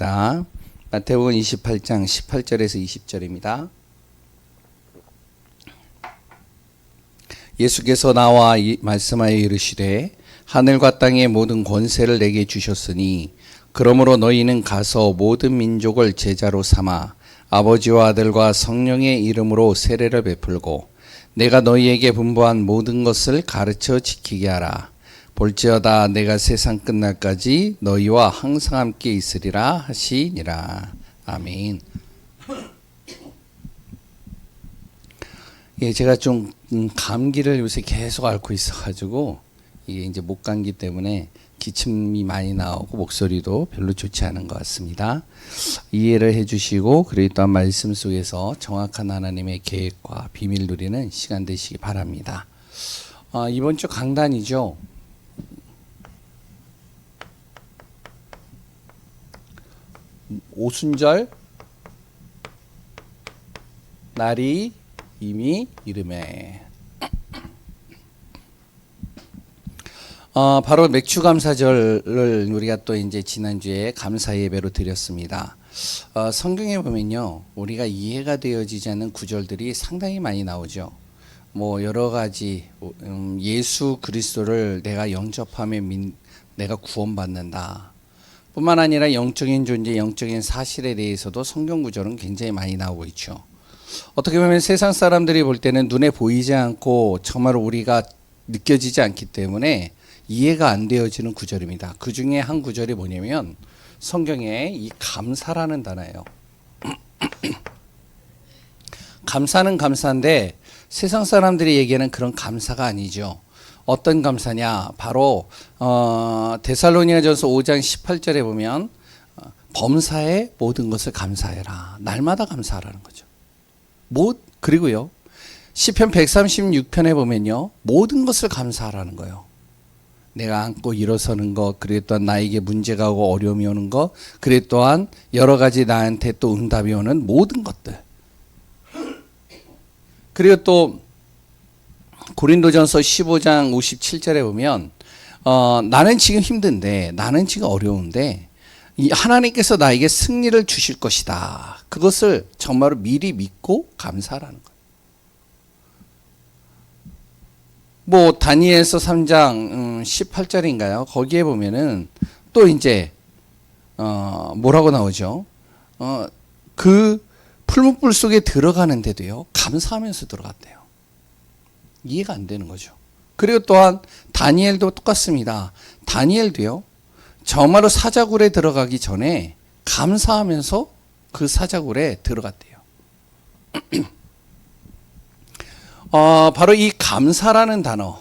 읽겠습니다. 마태복음 28장 18절에서 20절입니다. 예수께서 나와 말씀하여 이르시되 하늘과 땅의 모든 권세를 내게 주셨으니 그러므로 너희는 가서 모든 민족을 제자로 삼아 아버지와 아들과 성령의 이름으로 세례를 베풀고 내가 너희에게 분부한 모든 것을 가르쳐 지키게 하라. 볼지어다 내가 세상 끝날까지 너희와 항상 함께 있으리라 하시니라. 아멘. 예, 제가 좀 감기를 요새 계속 앓고 있어가지고 이게 이제 목감기 때문에 기침이 많이 나오고 목소리도 별로 좋지 않은 것 같습니다. 이해를 해주시고 그리고 또한 말씀 속에서 정확한 하나님의 계획과 비밀 누리는 시간 되시기 바랍니다. 이번 주 강단이죠. 오순절 날이 이미 이르매. 바로 맥주감사절을 우리가 또 이제 지난주에 감사 예배로 드렸습니다. 성경에 보면요, 우리가 이해가 되어지지 않는 구절들이 상당히 많이 나오죠. 뭐 여러 가지 예수 그리스도를 내가 영접하면 내가 구원받는다. 뿐만 아니라 영적인 존재, 영적인 사실에 대해서도 성경 구절은 굉장히 많이 나오고 있죠. 어떻게 보면 세상 사람들이 볼 때는 눈에 보이지 않고 정말 우리가 느껴지지 않기 때문에 이해가 안 되어지는 구절입니다. 그 중에 한 구절이 뭐냐면 성경에 이 감사라는 단어예요. 감사는 감사인데 세상 사람들이 얘기하는 그런 감사가 아니죠. 어떤 감사냐? 바로 데살로니가전서 5장 18절에 보면 범사의 모든 것을 감사해라. 날마다 감사하라는 거죠. 그리고요. 시편 136편에 보면요. 모든 것을 감사하라는 거예요. 내가 앉고 일어서는 것, 그리고 또한 나에게 문제가 오고 어려움이 오는 것, 그리고 또한 여러 가지 나한테 또 응답이 오는 모든 것들. 그리고 또 고린도전서 15장 57절에 보면 나는 지금 힘든데, 나는 지금 어려운데 하나님께서 나에게 승리를 주실 것이다. 그것을 정말로 미리 믿고 감사하라는 거예요. 뭐 다니엘서 3장 18절인가요? 거기에 보면은 또 이제 뭐라고 나오죠? 그 풀무불 속에 들어가는데도요, 감사하면서 들어갔대요. 이해가 안 되는 거죠. 그리고 또한 다니엘도 똑같습니다. 다니엘도요, 정말로 사자굴에 들어가기 전에 감사하면서 그 사자굴에 들어갔대요. 바로 이 감사라는 단어,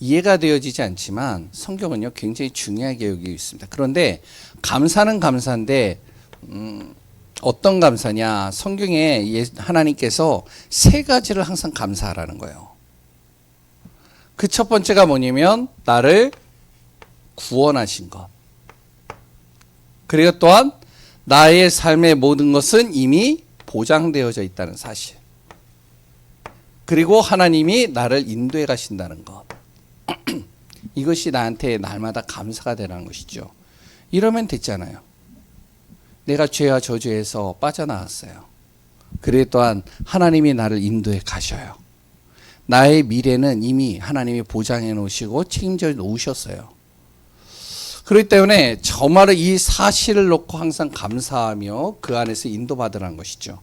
이해가 되어지지 않지만 성경은요 굉장히 중요하게 여기고 있습니다. 그런데 감사는 감사인데 어떤 감사냐? 성경에 하나님께서 세 가지를 항상 감사하라는 거예요. 그 첫 번째가 뭐냐면 나를 구원하신 것. 그리고 또한 나의 삶의 모든 것은 이미 보장되어져 있다는 사실. 그리고 하나님이 나를 인도해 가신다는 것. 이것이 나한테 날마다 감사가 되라는 것이죠. 이러면 됐잖아요. 내가 죄와 저주에서 빠져나왔어요. 그리고 또한 하나님이 나를 인도해 가셔요. 나의 미래는 이미 하나님이 보장해 놓으시고 책임져 놓으셨어요. 그렇기 때문에 정말로 이 사실을 놓고 항상 감사하며 그 안에서 인도받으라는 것이죠.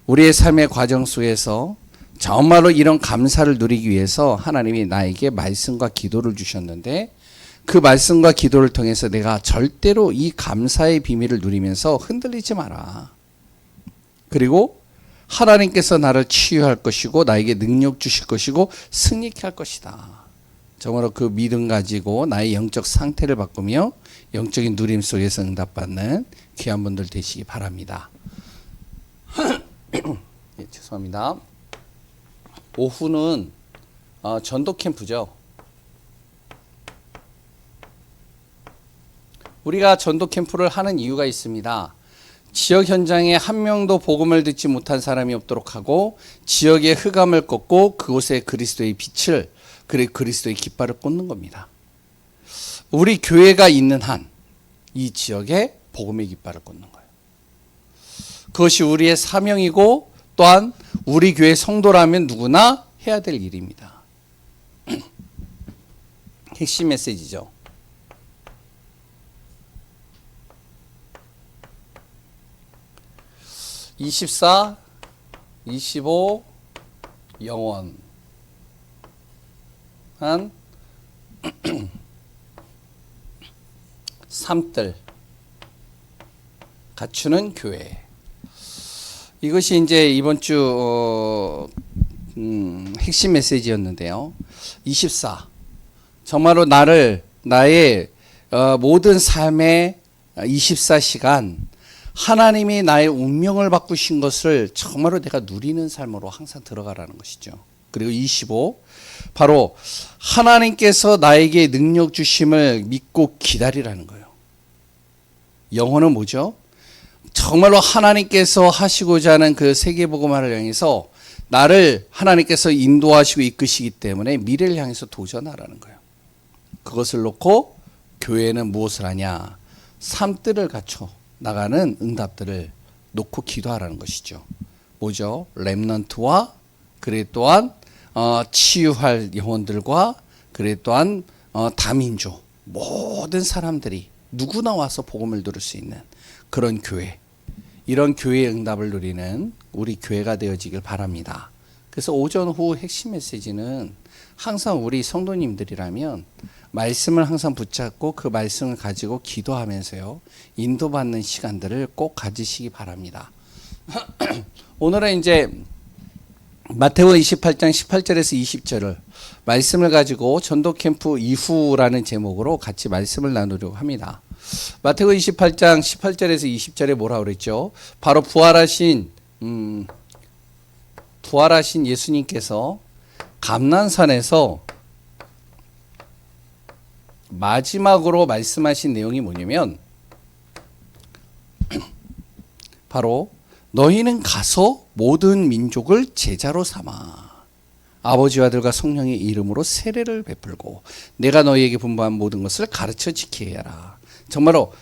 우리의 삶의 과정 속에서 정말로 이런 감사를 누리기 위해서 하나님이 나에게 말씀과 기도를 주셨는데 그 말씀과 기도를 통해서 내가 절대로 이 감사의 비밀을 누리면서 흔들리지 마라. 그리고 하나님께서 나를 치유할 것이고 나에게 능력 주실 것이고 승리케 할 것이다. 정말로 그 믿음 가지고 나의 영적 상태를 바꾸며 영적인 누림 속에서 응답받는 귀한 분들 되시기 바랍니다. 예, 죄송합니다. 오후는 전도 캠프죠. 우리가 전도 캠프를 하는 이유가 있습니다. 지역 현장에 한 명도 복음을 듣지 못한 사람이 없도록 하고 지역의 흑암을 꺾고 그곳에 그리스도의 빛을, 그리고 그리스도의 깃발을 꽂는 겁니다. 우리 교회가 있는 한 이 지역에 복음의 깃발을 꽂는 거예요. 그것이 우리의 사명이고 또한 우리 교회 성도라면 누구나 해야 될 일입니다. 핵심 메시지죠. (24) (25) 영원 한 삶들 갖추는 교회. 이것이 이제 이번 주 핵심 메시지였는데요. 24. 정말로 나의 모든 삶의 24시간 하나님이 나의 운명을 바꾸신 것을 정말로 내가 누리는 삶으로 항상 들어가라는 것이죠. 그리고 25. 바로 하나님께서 나에게 능력 주심을 믿고 기다리라는 거예요. 영혼은 뭐죠? 정말로 하나님께서 하시고자 하는 그 세계복음화를 향해서 나를 하나님께서 인도하시고 이끄시기 때문에 미래를 향해서 도전하라는 거예요. 그것을 놓고 교회는 무엇을 하냐? 삶들을 갖춰 나가는 응답들을 놓고 기도하라는 것이죠. 뭐죠? 렘넌트와 그래 또한 치유할 영혼들과 그래 또한 다민족 모든 사람들이 누구나 와서 복음을 들을 수 있는 그런 교회, 이런 교회의 응답을 누리는 우리 교회가 되어지길 바랍니다. 그래서 오전 후 핵심 메시지는 항상 우리 성도님들이라면 말씀을 항상 붙잡고 그 말씀을 가지고 기도하면서요 인도받는 시간들을 꼭 가지시기 바랍니다. 오늘은 이제 마태복음 28장 18절에서 20절을 말씀을 가지고 전도 캠프 이후라는 제목으로 같이 말씀을 나누려고 합니다. 마태복음 28장 18절에서 20절에 뭐라고 그랬죠? 바로 부활하신 예수님께서 감난산에서 마지막으로 말씀하신 내용이 뭐냐면 바로 너희는 가서 모든 민족을 제자로 삼아 아버지와 아들과 성령의 이름으로 세례를 베풀고 내가 너희에게 분부한 모든 것을 가르쳐 지키게 하라. 정말로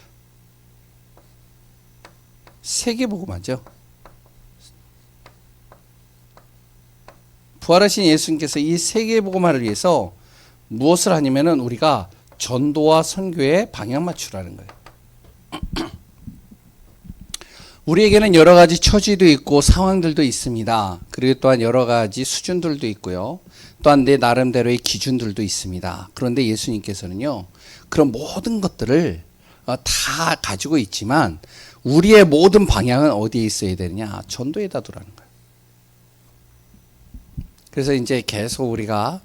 세계복음화죠. 부활하신 예수님께서 이 세계복음화를 위해서 무엇을 하냐면은 우리가 전도와 선교에 방향 맞추라는 거예요. 우리에게는 여러 가지 처지도 있고 상황들도 있습니다. 그리고 또한 여러 가지 수준들도 있고요. 또한 내 나름대로의 기준들도 있습니다. 그런데 예수님께서는요, 그런 모든 것들을 다 가지고 있지만 우리의 모든 방향은 어디에 있어야 되느냐? 전도에다 두라는 거예요. 그래서 이제 계속 우리가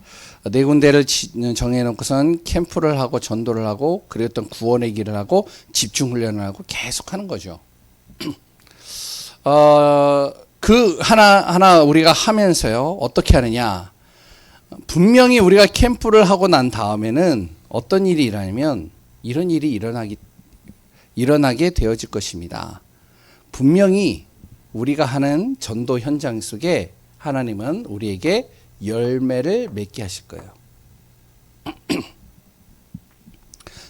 네 군데를 정해놓고선 캠프를 하고 전도를 하고 그리고 또 구원의 길을 하고 집중훈련을 하고 계속 하는 거죠. 그 하나 우리가 하면서요 어떻게 하느냐? 분명히 우리가 캠프를 하고 난 다음에는 어떤 일이 일어나면 이런 일이 일어나게 되어질 것입니다. 분명히 우리가 하는 전도 현장 속에 하나님은 우리에게 열매를 맺게 하실 거예요.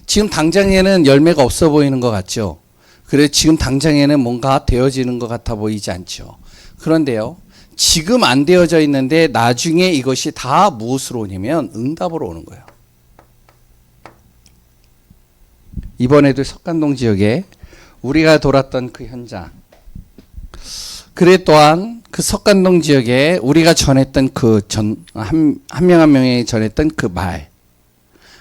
지금 당장에는 열매가 없어 보이는 것 같죠? 그래 지금 당장에는 뭔가 되어지는 것 같아 보이지 않죠? 그런데요, 지금 안 되어져 있는데 나중에 이것이 다 무엇으로 오냐면 응답으로 오는 거예요. 이번에도 석간동 지역에 우리가 돌았던 그 현장, 그래 또한 그 석간동 지역에 우리가 전했던 그 한 명 한 명이 전했던 그 말,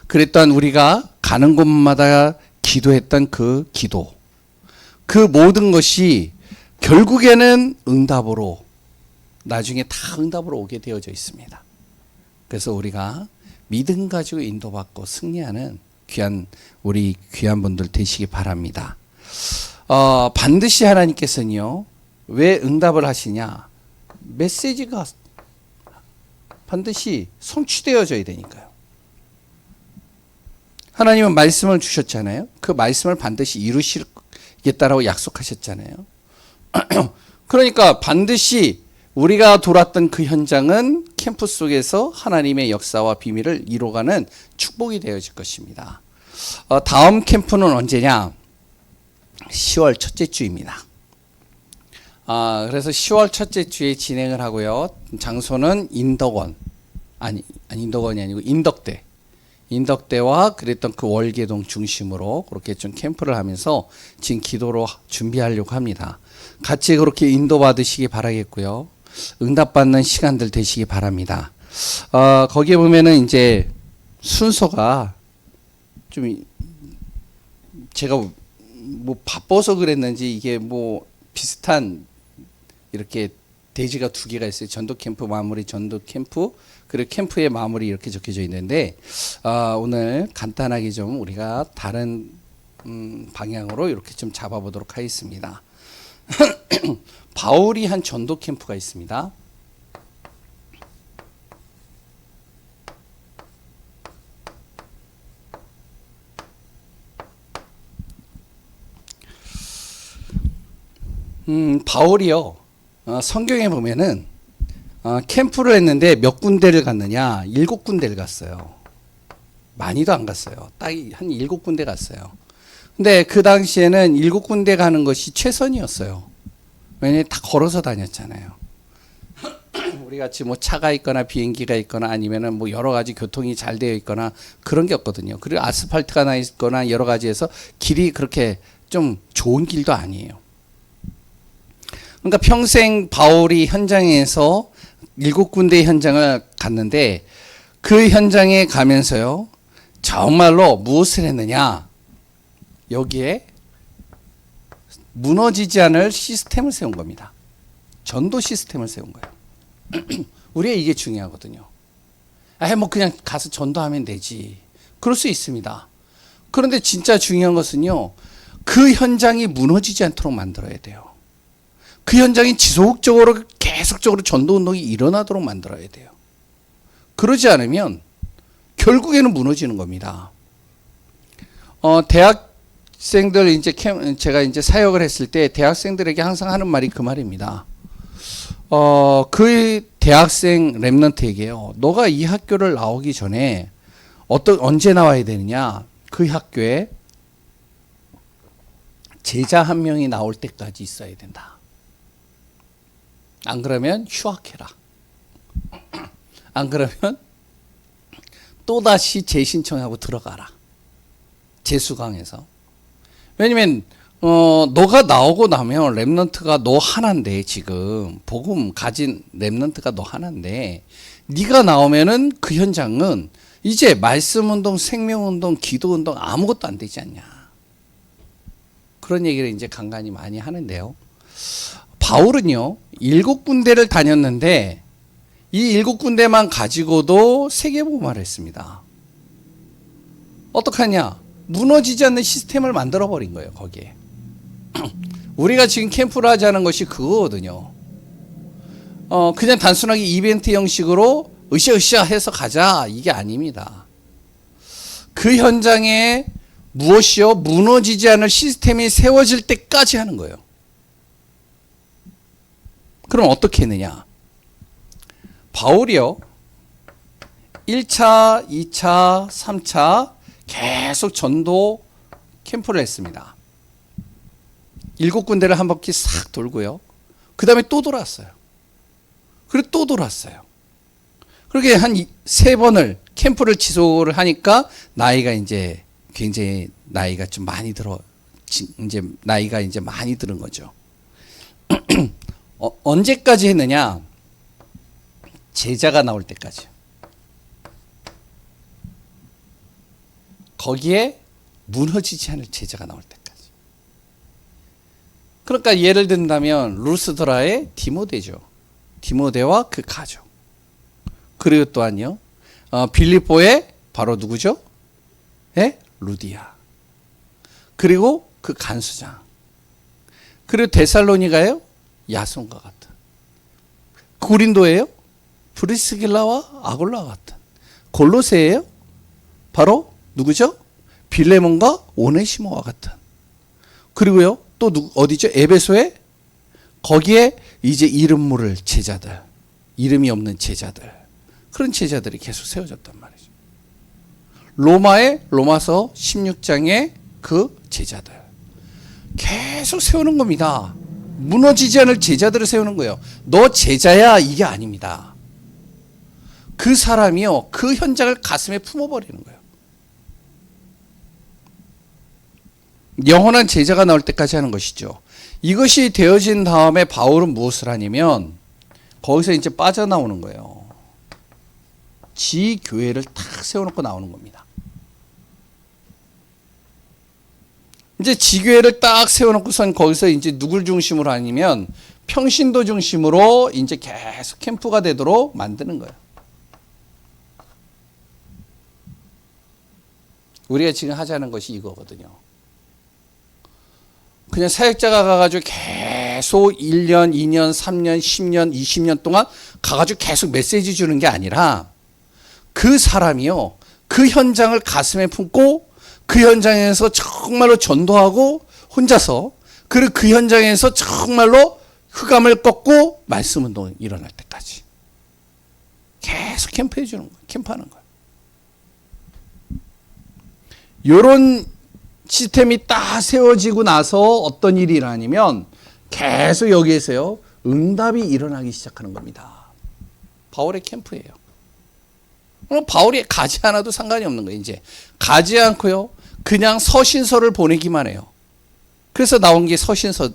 그래 또한 우리가 가는 곳마다 기도했던 그 기도, 그 모든 것이 결국에는 응답으로 나중에 다 응답으로 오게 되어져 있습니다. 그래서 우리가 믿음 가지고 인도받고 승리하는 우리 귀한 분들 되시기 바랍니다. 반드시 하나님께서는요, 왜 응답을 하시냐? 메시지가 반드시 성취되어져야 되니까요. 하나님은 말씀을 주셨잖아요. 그 말씀을 반드시 이루시겠다라고 약속하셨잖아요. 그러니까 반드시 우리가 돌았던 그 현장은 캠프 속에서 하나님의 역사와 비밀을 이뤄가는 축복이 되어질 것입니다. 다음 캠프는 언제냐? 10월 첫째 주입니다. 그래서 10월 첫째 주에 진행을 하고요. 장소는 인덕원이 아니고 인덕대와 그랬던 그 월계동 중심으로 그렇게 좀 캠프를 하면서 지금 기도로 준비하려고 합니다. 같이 그렇게 인도받으시기 바라겠고요. 응답받는 시간들 되시기 바랍니다. 거기에 보면은 이제 순서가 좀 제가 뭐 바빠서 그랬는지 이게 뭐 비슷한 이렇게 대지가 두 개가 있어요. 전도 캠프 마무리, 전도 캠프, 그리고 캠프의 마무리 이렇게 적혀져 있는데 오늘 간단하게 좀 우리가 다른 방향으로 이렇게 좀 잡아보도록 하겠습니다. 바울이 한 전도 캠프가 있습니다. 바울이요. 성경에 보면은 캠프를 했는데 몇 군데를 갔느냐? 7군데를 갔어요. 많이도 안 갔어요. 딱 한 7군데 갔어요. 근데 그 당시에는 7군데 가는 것이 최선이었어요. 왜냐면 다 걸어서 다녔잖아요. 우리 같이 뭐 차가 있거나 비행기가 있거나 아니면은 뭐 여러 가지 교통이 잘 되어 있거나 그런 게 없거든요. 그리고 아스팔트가 나 있거나 여러 가지에서 길이 그렇게 좀 좋은 길도 아니에요. 그러니까 평생 바울이 현장에서 7군데의 현장을 갔는데 그 현장에 가면서요. 정말로 무엇을 했느냐? 여기에 무너지지 않을 시스템을 세운 겁니다. 전도 시스템을 세운 거예요. 우리가 이게 중요하거든요. 뭐 그냥 가서 전도하면 되지. 그럴 수 있습니다. 그런데 진짜 중요한 것은요. 그 현장이 무너지지 않도록 만들어야 돼요. 그 현장이 지속적으로 계속적으로 전도 운동이 일어나도록 만들어야 돼요. 그러지 않으면 결국에는 무너지는 겁니다. 대학생들 이제 제가 이제 사역을 했을 때 대학생들에게 항상 하는 말이 그 말입니다. 그 대학생 랩런트에게요. 너가 이 학교를 나오기 전에 언제 나와야 되느냐? 그 학교에 제자 한 명이 나올 때까지 있어야 된다. 안 그러면 휴학해라. 안 그러면 또다시 재신청하고 들어가라. 재수강해서. 왜냐면 너가 나오고 나면 랩런트가 너 하나인데 지금 복음 가진 랩런트가 너 하나인데 네가 나오면은 그 현장은 이제 말씀운동, 생명운동, 기도운동 아무것도 안 되지 않냐. 그런 얘기를 이제 간간히 많이 하는데요. 바울은요, 7군데를 다녔는데 이 7군데만 가지고도 세계복음화를 했습니다. 어떡하냐? 무너지지 않는 시스템을 만들어버린 거예요, 거기에. 우리가 지금 캠프를 하자는 것이 그거거든요. 그냥 단순하게 이벤트 형식으로 으쌰으쌰 해서 가자, 이게 아닙니다. 그 현장에 무엇이요? 무너지지 않을 시스템이 세워질 때까지 하는 거예요. 그럼 어떻게 했느냐? 바울이요. 1차, 2차, 3차 계속 전도 캠프를 했습니다. 7군데를 한 바퀴 싹 돌고요. 그 다음에 또 돌았어요. 그리고 또 돌았어요. 그렇게 한 3번을 캠프를 지속을 하니까 나이가 이제 굉장히 나이가 좀 많이 이제 나이가 이제 많이 들은 거죠. 언제까지 했느냐? 제자가 나올 때까지. 거기에 무너지지 않을 제자가 나올 때까지. 그러니까 예를 든다면 루스드라의 디모데죠. 디모데와 그 가족. 그리고 또한요. 빌립보의 바로 누구죠? 예? 루디아. 그리고 그 간수장. 그리고 데살로니가요? 야손과 같은. 고린도예요? 브리스길라와 아굴라와 같은. 골로새예요? 바로 누구죠? 빌레몬과 오네시모와 같은. 그리고요, 또 어디죠? 에베소에? 거기에 이제 이름 모를 제자들, 이름이 없는 제자들, 그런 제자들이 계속 세워졌단 말이죠. 로마의 로마서 16장의 그 제자들. 계속 세우는 겁니다. 무너지지 않을 제자들을 세우는 거예요. 너 제자야 이게 아닙니다. 그 사람이요 그 현장을 가슴에 품어버리는 거예요. 영원한 제자가 나올 때까지 하는 것이죠. 이것이 되어진 다음에 바울은 무엇을 하냐면 거기서 이제 빠져나오는 거예요. 지 교회를 탁 세워놓고 나오는 겁니다. 이제 지교회를 딱 세워놓고선 거기서 이제 누굴 중심으로 하냐면 평신도 중심으로 이제 계속 캠프가 되도록 만드는 거예요. 우리가 지금 하자는 것이 이거거든요. 그냥 사역자가 가가지고 계속 1년, 2년, 3년, 10년, 20년 동안 가가지고 계속 메시지 주는 게 아니라 그 사람이요. 그 현장을 가슴에 품고 그 현장에서 정말로 전도하고 혼자서 그리고 그 현장에서 정말로 흑암을 꺾고 말씀 운동이 일어날 때까지 계속 캠프해 주는 거예요. 캠프하는 거예요. 이런 시스템이 딱 세워지고 나서 어떤 일이 일어나냐면 계속 여기에서요 응답이 일어나기 시작하는 겁니다. 바울의 캠프예요. 그럼 바울이 가지 않아도 상관이 없는 거예요. 이제 가지 않고요 그냥 서신서를 보내기만 해요. 그래서 나온 게 서신서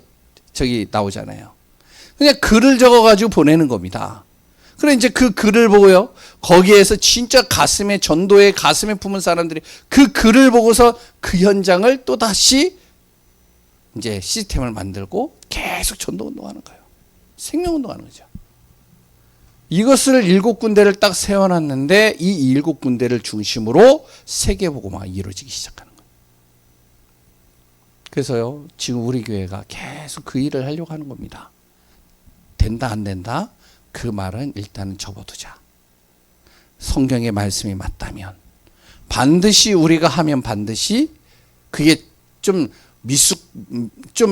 저기 나오잖아요. 그냥 글을 적어가지고 보내는 겁니다. 그래 이제 그 글을 보고요 거기에서 진짜 가슴에 전도에 가슴에 품은 사람들이 그 글을 보고서 그 현장을 또 다시 이제 시스템을 만들고 계속 전도 운동하는 거예요. 생명 운동하는 거죠. 이것을 7군데를 딱 세워놨는데 이 7군데를 중심으로 세계복음화가 이루어지기 시작하는 거예요. 그래서요 지금 우리 교회가 계속 그 일을 하려고 하는 겁니다. 된다 안 된다 그 말은 일단은 접어두자. 성경의 말씀이 맞다면 반드시 우리가 하면 반드시 그게 좀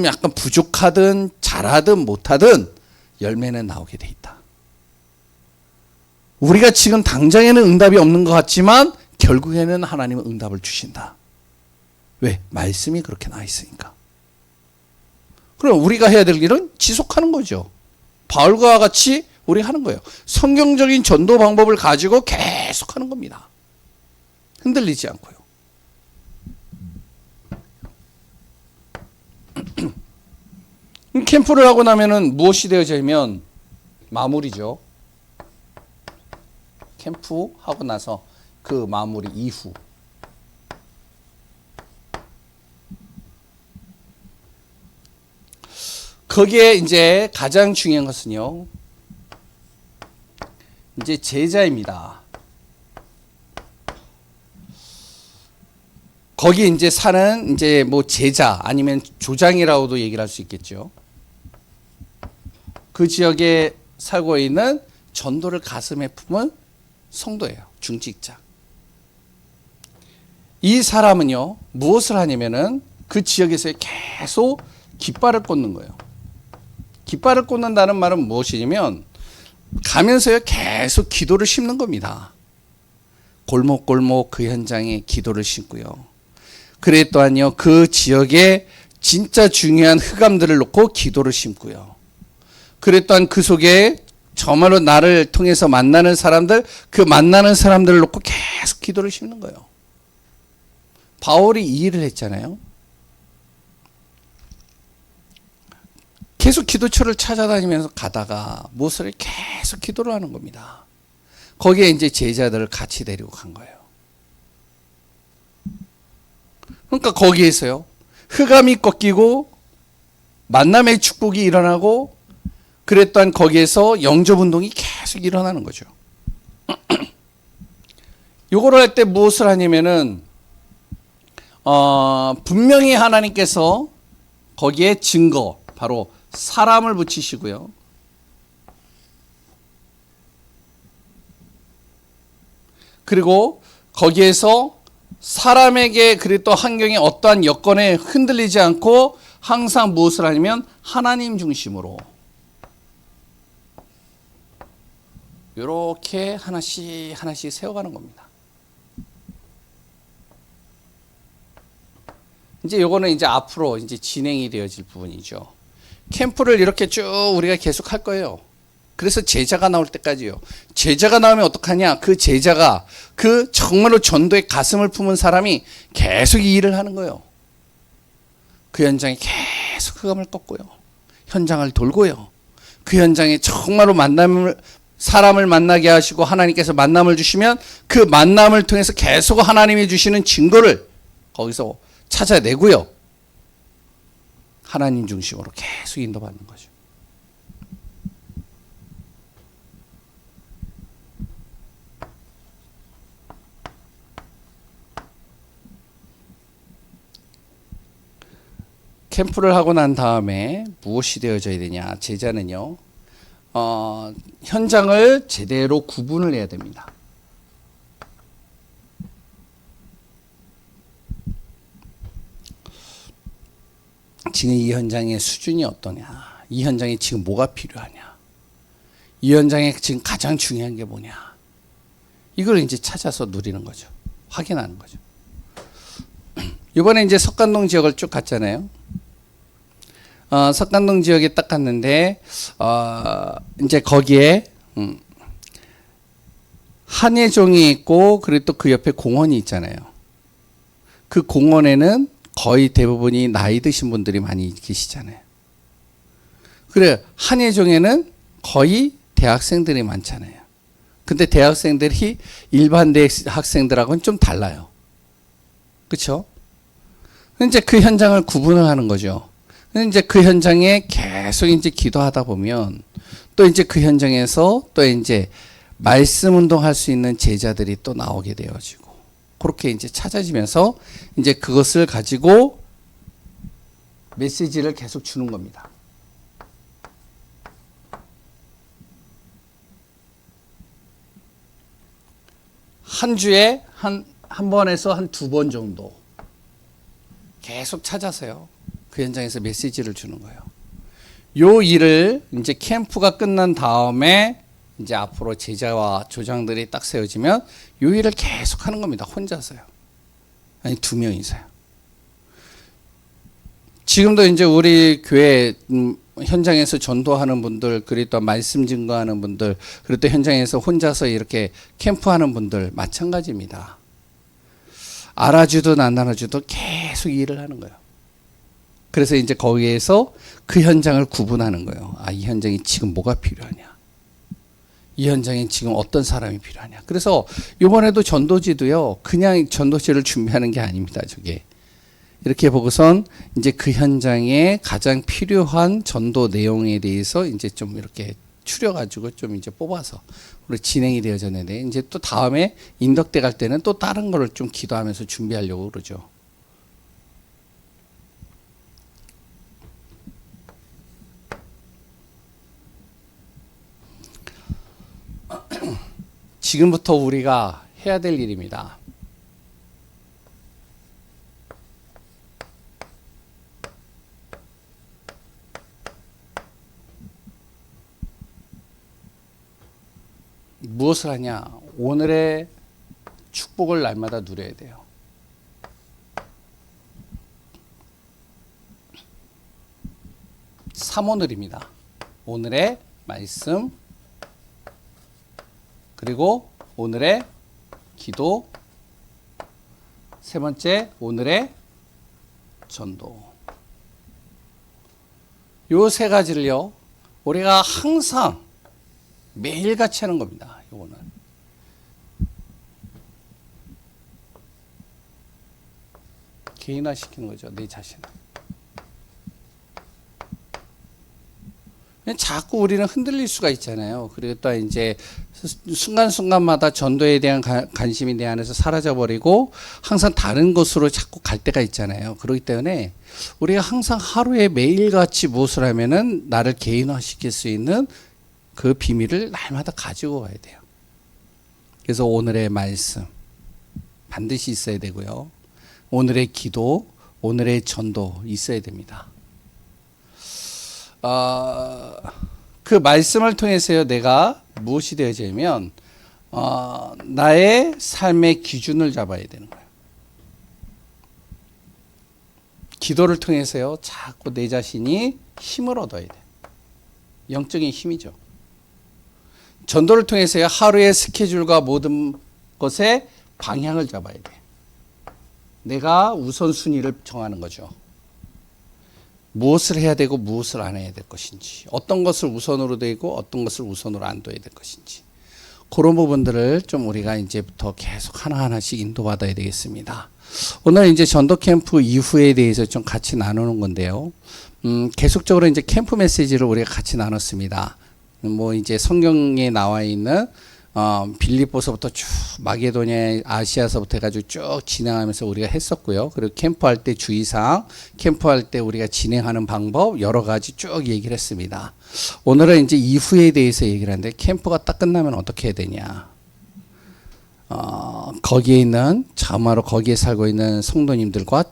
약간 부족하든 잘하든 못하든 열매는 나오게 돼 있다. 우리가 지금 당장에는 응답이 없는 것 같지만 결국에는 하나님은 응답을 주신다. 왜? 말씀이 그렇게 나와 있으니까. 그럼 우리가 해야 될 일은 지속하는 거죠. 바울과 같이 우리 하는 거예요. 성경적인 전도 방법을 가지고 계속 하는 겁니다. 흔들리지 않고요. 캠프를 하고 나면은 무엇이 되어지면 마무리죠. 캠프 하고 나서 그 마무리 이후 거기에 이제 가장 중요한 것은요. 이제 제자입니다. 거기 이제 사는 이제 뭐 제자 아니면 조장이라고도 얘기를 할 수 있겠죠. 그 지역에 살고 있는 전도를 가슴에 품은 성도예요. 중직자. 이 사람은요 무엇을 하냐면은 그 지역에서 계속 깃발을 꽂는 거예요. 깃발을 꽂는다는 말은 무엇이냐면 가면서요 계속 기도를 심는 겁니다. 골목골목 그 현장에 기도를 심고요. 그래 또한요 그 지역에 진짜 중요한 흑암들을 놓고 기도를 심고요. 그래 또한 그 속에 정말로 나를 통해서 만나는 사람들 그 만나는 사람들을 놓고 계속 기도를 심는 거예요. 바울이 이 일을 했잖아요. 계속 기도처를 찾아다니면서 가다가 무엇을 계속 기도를 하는 겁니다. 거기에 이제 제자들을 같이 데리고 간 거예요. 그러니까 거기에서요. 흑암이 꺾이고 만남의 축복이 일어나고 그랬던 거기에서 영접운동이 계속 일어나는 거죠. 요거를 할 때 무엇을 하냐면은 분명히 하나님께서 거기에 증거 바로 사람을 붙이시고요. 그리고 거기에서 사람에게 그리고 또 환경의 어떠한 여건에 흔들리지 않고 항상 무엇을 하냐면 하나님 중심으로 이렇게 하나씩 하나씩 세워가는 겁니다. 이제 요거는 이제 앞으로 이제 진행이 되어질 부분이죠. 캠프를 이렇게 쭉 우리가 계속 할 거예요. 그래서 제자가 나올 때까지요. 제자가 나오면 어떡하냐? 그 제자가 그 정말로 전도의 가슴을 품은 사람이 계속 이 일을 하는 거예요. 그 현장에 계속 흑암을 꺾고요. 현장을 돌고요. 그 현장에 정말로 사람을 만나게 하시고 하나님께서 만남을 주시면 그 만남을 통해서 계속 하나님이 주시는 증거를 거기서 찾아내고요. 하나님 중심으로 계속 인도받는 거죠. 캠프를 하고 난 다음에 무엇이 되어져야 되냐? 제자는요, 현장을 제대로 구분을 해야 됩니다. 지금 이 현장의 수준이 어떠냐? 이 현장에 지금 뭐가 필요하냐? 이 현장에 지금 가장 중요한 게 뭐냐? 이걸 이제 찾아서 누리는 거죠. 확인하는 거죠. 이번에 이제 석간동 지역을 쭉 갔잖아요. 석간동 지역에 딱 갔는데, 이제 거기에, 한예종이 있고, 그리고 또 그 옆에 공원이 있잖아요. 그 공원에는 거의 대부분이 나이 드신 분들이 많이 계시잖아요. 그래, 한예종에는 거의 대학생들이 많잖아요. 근데 대학생들이 일반 대학생들하고는 좀 달라요. 그렇죠? 이제 그 현장을 구분을 하는 거죠. 이제 그 현장에 계속 이제 기도하다 보면 또 이제 그 현장에서 또 이제 말씀 운동할 수 있는 제자들이 또 나오게 되어지고 그렇게 이제 찾아지면서 이제 그것을 가지고 메시지를 계속 주는 겁니다. 한 주에 한 번에서 한 2번 정도 계속 찾아서요. 그 현장에서 메시지를 주는 거예요. 요 일을 이제 캠프가 끝난 다음에 이제 앞으로 제자와 조장들이 딱 세워지면 요 일을 계속 하는 겁니다. 혼자서요. 아니 2명이서요. 지금도 이제 우리 교회 현장에서 전도하는 분들, 그리고 또 말씀 증거하는 분들, 그리고 또 현장에서 혼자서 이렇게 캠프하는 분들 마찬가지입니다. 알아주든 안 알아주든 계속 일을 하는 거예요. 그래서 이제 거기에서 그 현장을 구분하는 거예요. 아, 이 현장에 지금 뭐가 필요하냐? 이 현장에 지금 어떤 사람이 필요하냐? 그래서 이번에도 전도지도요, 그냥 전도지를 준비하는 게 아닙니다. 저게. 이렇게 보고선 이제 그 현장에 가장 필요한 전도 내용에 대해서 이제 좀 이렇게 추려가지고 좀 이제 뽑아서 우리 진행이 되어졌는데 이제 또 다음에 인덕대 갈 때는 또 다른 거를 좀 기도하면서 준비하려고 그러죠. 지금부터 우리가 해야 될 일입니다. 무엇을 하냐? 오늘의 축복을 날마다 누려야 돼요. 삼오늘입니다. 오늘의 말씀, 그리고 오늘의 기도, 세 번째 오늘의 전도. 요 세 가지를요, 우리가 항상 매일같이 하는 겁니다. 요거는. 개인화 시키는 거죠. 내 자신을. 자꾸 우리는 흔들릴 수가 있잖아요. 그리고 또 이제 순간순간마다 전도에 대한 관심이 내 안에서 사라져버리고 항상 다른 곳으로 자꾸 갈 때가 있잖아요. 그렇기 때문에 우리가 항상 하루에 매일같이 무엇을 하면은 나를 개인화시킬 수 있는 그 비밀을 날마다 가지고 가야 돼요. 그래서 오늘의 말씀 반드시 있어야 되고요. 오늘의 기도, 오늘의 전도 있어야 됩니다. 그 말씀을 통해서요, 내가 무엇이 되어지면 나의 삶의 기준을 잡아야 되는 거예요. 기도를 통해서요, 자꾸 내 자신이 힘을 얻어야 돼. 영적인 힘이죠. 전도를 통해서요, 하루의 스케줄과 모든 것에 방향을 잡아야 돼. 내가 우선순위를 정하는 거죠. 무엇을 해야 되고 무엇을 안 해야 될 것인지, 어떤 것을 우선으로 되고 어떤 것을 우선으로 안 둬야 될 것인지, 그런 부분들을 좀 우리가 이제부터 계속 하나하나씩 인도받아야 되겠습니다. 오늘 이제 전도 캠프 이후에 대해서 좀 같이 나누는 건데요. 계속적으로 이제 캠프 메시지를 우리가 같이 나눴습니다. 뭐 이제 성경에 나와 있는 빌립보서부터 쭉 마게도냐 아시아서부터 해가지고 쭉 진행하면서 우리가 했었고요. 그리고 캠프할 때 주의사항, 캠프할 때 우리가 진행하는 방법 여러 가지 쭉 얘기를 했습니다. 오늘은 이제 이후에 대해서 얘기를 하는데, 캠프가 딱 끝나면 어떻게 해야 되냐. 거기에 있는 참으로 거기에 살고 있는 성도님들과,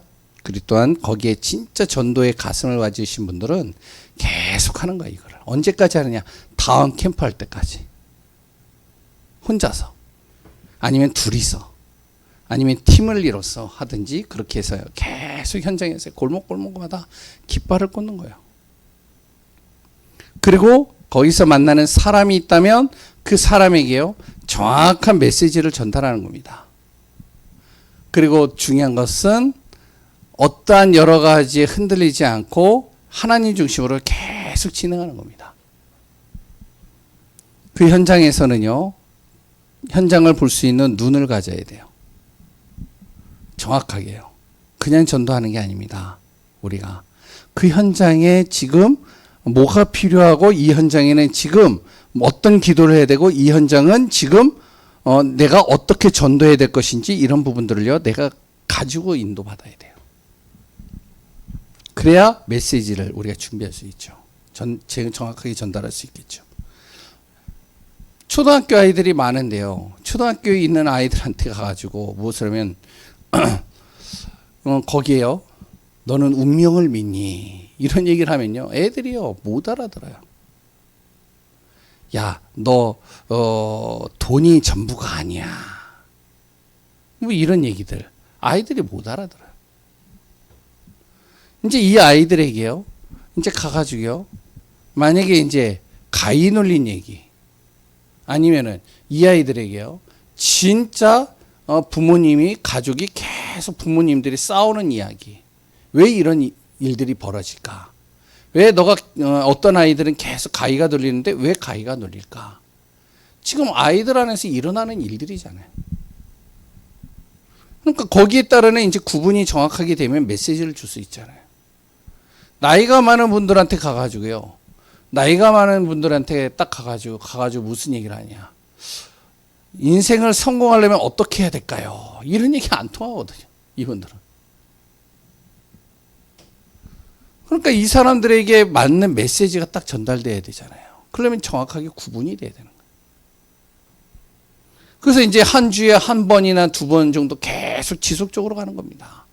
그리고 또한 거기에 진짜 전도의 가슴을 가지신 분들은 계속 하는 거야. 이거를 언제까지 하느냐. 다음 캠프할 때까지. 혼자서, 아니면 둘이서, 아니면 팀을 이뤄서 하든지 그렇게 해서요, 계속 현장에서 골목골목마다 깃발을 꽂는 거예요. 그리고 거기서 만나는 사람이 있다면 그 사람에게요, 정확한 메시지를 전달하는 겁니다. 그리고 중요한 것은 어떠한 여러 가지에 흔들리지 않고 하나님 중심으로 계속 진행하는 겁니다. 그 현장에서는요, 현장을 볼 수 있는 눈을 가져야 돼요. 정확하게요. 그냥 전도하는 게 아닙니다. 우리가 그 현장에 지금 뭐가 필요하고, 이 현장에는 지금 어떤 기도를 해야 되고, 이 현장은 지금 내가 어떻게 전도해야 될 것인지, 이런 부분들을요, 내가 가지고 인도받아야 돼요. 그래야 메시지를 우리가 준비할 수 있죠. 정확하게 전달할 수 있겠죠. 초등학교 아이들이 많은데요, 초등학교에 있는 아이들한테 가가지고 무엇을 하면 거기에요, 너는 운명을 믿니? 이런 얘기를 하면요, 애들이요 못 알아들어요. 야, 너 돈이 전부가 아니야. 뭐 이런 얘기들 아이들이 못 알아들어요. 이제 이 아이들에게요, 이제 가가지고요, 만약에 이제 가위 눌린 얘기, 아니면은 이 아이들에게요, 진짜 부모님이, 가족이 계속 부모님들이 싸우는 이야기, 왜 이런 일들이 벌어질까? 왜 너가 어떤 아이들은 계속 가위가 눌리는데 왜 가위가 눌릴까? 지금 아이들 안에서 일어나는 일들이잖아요. 그러니까 거기에 따르는 이제 구분이 정확하게 되면 메시지를 줄 수 있잖아요. 나이가 많은 분들한테 가가지고요, 나이가 많은 분들한테 딱 가가지고 무슨 얘기를 하냐. 인생을 성공하려면 어떻게 해야 될까요? 이런 얘기 안 통하거든요, 이분들은. 그러니까 이 사람들에게 맞는 메시지가 딱 전달돼야 되잖아요. 그러면 정확하게 구분이 돼야 되는 거예요. 그래서 이제 한 주에 한 번이나 두 번 정도 계속 지속적으로 가는 겁니다.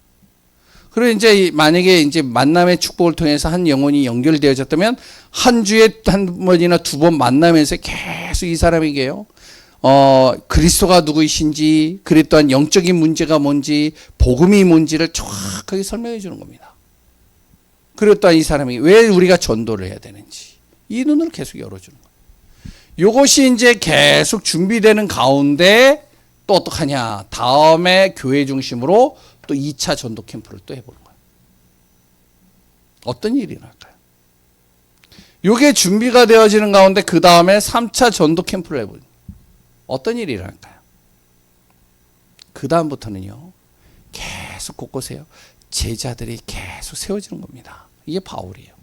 그리고 이제 만약에 이제 만남의 축복을 통해서 한 영혼이 연결되어졌다면 한 주에 한 번이나 두 번 만나면서 계속 이 사람에게요, 그리스도가 누구이신지, 그리고 또한 영적인 문제가 뭔지, 복음이 뭔지를 정확하게 설명해 주는 겁니다. 그리고 또한 이 사람이 왜 우리가 전도를 해야 되는지, 이 눈을 계속 열어주는 거예요. 이것이 이제 계속 준비되는 가운데 또 어떡하냐, 다음에 교회 중심으로 또 2차 전도 캠프를 또 해보는 거예요. 어떤 일이 날까요? 이게 준비가 되어지는 가운데 그 다음에 3차 전도 캠프를 해보는 거예요. 어떤 일이 일어날까요? 그 다음부터는요, 계속 곳곳에요, 제자들이 계속 세워지는 겁니다. 이게 바울이에요.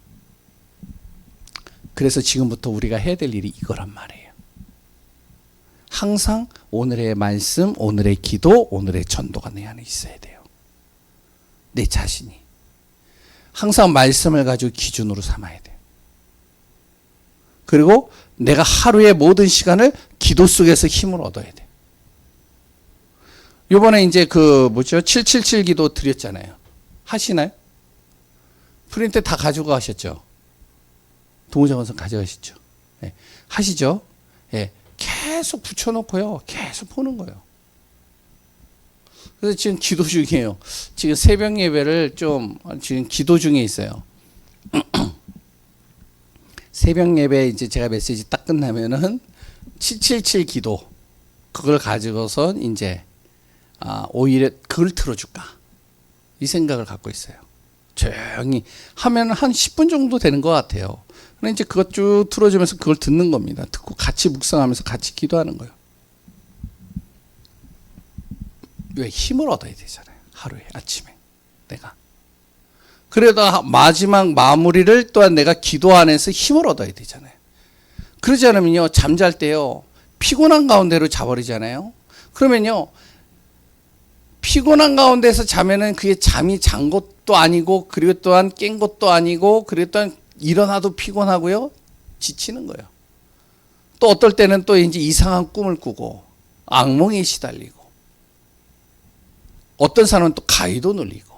그래서 지금부터 우리가 해야 될 일이 이거란 말이에요. 항상 오늘의 말씀, 오늘의 기도, 오늘의 전도가 내 안에 있어야 돼요. 내 자신이 항상 말씀을 가지고 기준으로 삼아야 돼요. 그리고 내가 하루의 모든 시간을 기도 속에서 힘을 얻어야 돼요. 요번에 이제 777 기도 드렸잖아요. 하시나요? 프린트 다 가지고 가셨죠? 동호정원선 가져가시죠? 네. 하시죠? 네. 계속 붙여놓고요, 계속 보는 거예요. 그래서 지금 기도 중이에요. 지금 새벽 예배를 좀 지금 기도 중에 있어요. 새벽 예배 이제 제가 메시지 딱 끝나면은 777 기도 그걸 가지고선 이제 오히려 그걸 틀어줄까 이 생각을 갖고 있어요. 조용히 하면 한 10분 정도 되는 것 같아요. 그럼 이제 그것 쭉 틀어주면서 그걸 듣는 겁니다. 듣고 같이 묵상하면서 같이 기도하는 거예요. 왜 힘을 얻어야 되잖아요. 하루에 아침에 내가. 그러다 마지막 마무리를 또한 내가 기도 안에서 힘을 얻어야 되잖아요. 그러지 않으면요 잠잘 때요 피곤한 가운데로 자버리잖아요. 그러면요 피곤한 가운데서 자면은 그게 잠이 잔 것도 아니고 그리고 또한 깬 것도 아니고 그리고 또한 일어나도 피곤하고요 지치는 거예요. 또 어떨 때는 또 이제 이상한 꿈을 꾸고 악몽에 시달리고 어떤 사람은 또 가위도 눌리고.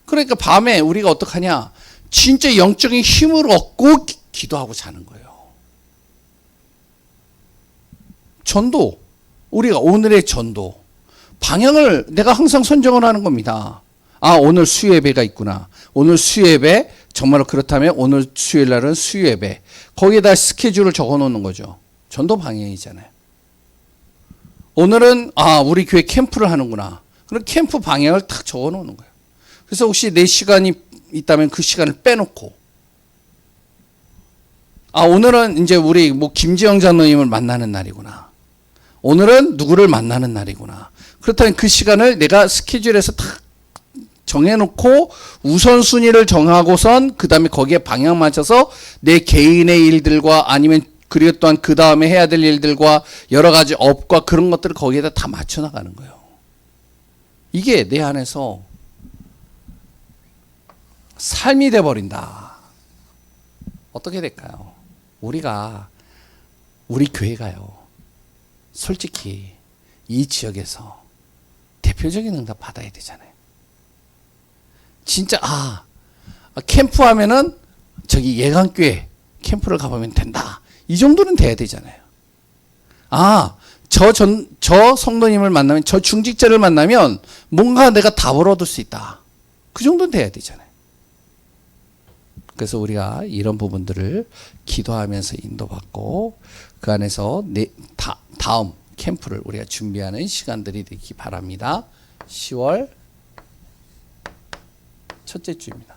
그러니까 밤에 우리가 어떡하냐 진짜 영적인 힘을 얻고 기도하고 자는 거예요. 전도 우리가 오늘의 전도 방향을 내가 항상 선정을 하는 겁니다. 오늘 수요예배가 있구나. 오늘 수요예배 정말로 그렇다면 오늘 수요일 날은 수요예배. 거기에다 스케줄을 적어 놓는 거죠. 전도 방향이잖아요. 오늘은 우리 교회 캠프를 하는구나. 그럼 캠프 방향을 탁 적어 놓는 거예요. 그래서 혹시 내 시간이 있다면 그 시간을 빼놓고 오늘은 이제 우리 김지영 장로님을 만나는 날이구나. 오늘은 누구를 만나는 날이구나. 그렇다면 그 시간을 내가 스케줄에서 탁 정해놓고 우선순위를 정하고선 그 다음에 거기에 방향 맞춰서 내 개인의 일들과 아니면 그리고 또한 그 다음에 해야 될 일들과 여러 가지 업과 그런 것들을 거기에다 다 맞춰 나가는 거예요. 이게 내 안에서 삶이 돼버린다. 어떻게 될까요? 우리 교회가요. 솔직히 이 지역에서 대표적인 응답 받아야 되잖아요. 진짜 캠프 하면은 저기 예강교회 캠프를 가보면 된다. 이 정도는 돼야 되잖아요. 저 성도님을 만나면 저 중직자를 만나면 뭔가 내가 답을 얻을 수 있다. 그 정도는 돼야 되잖아요. 그래서 우리가 이런 부분들을 기도하면서 인도받고 그 안에서 다음 캠프를 우리가 준비하는 시간들이 되기 바랍니다. 10월 첫째 주입니다.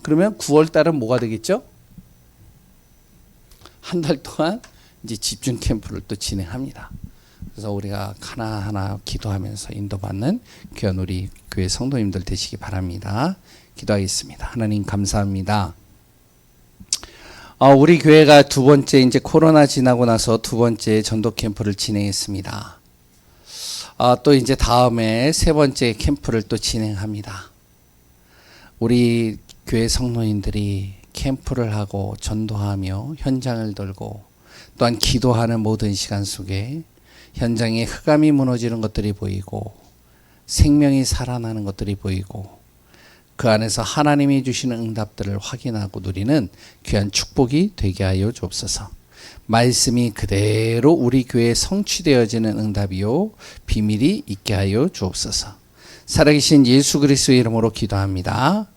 그러면 9월 달은 뭐가 되겠죠? 한 달 동안 이제 집중 캠프를 또 진행합니다. 그래서 우리가 하나하나 기도하면서 인도받는 귀한 우리 교회 성도님들 되시기 바랍니다. 기도하겠습니다. 하나님 감사합니다. 우리 교회가 두 번째 이제 코로나 지나고 나서 두 번째 전도 캠프를 진행했습니다. 또 이제 다음에 세 번째 캠프를 또 진행합니다. 우리 교회 성도님들이 캠프를 하고 전도하며 현장을 돌고 또한 기도하는 모든 시간 속에 현장에 흑암이 무너지는 것들이 보이고 생명이 살아나는 것들이 보이고 그 안에서 하나님이 주시는 응답들을 확인하고 누리는 귀한 축복이 되게 하여 주옵소서. 말씀이 그대로 우리 교회에 성취되어지는 응답이요 비밀이 있게 하여 주옵소서. 살아계신 예수 그리스도의 이름으로 기도합니다.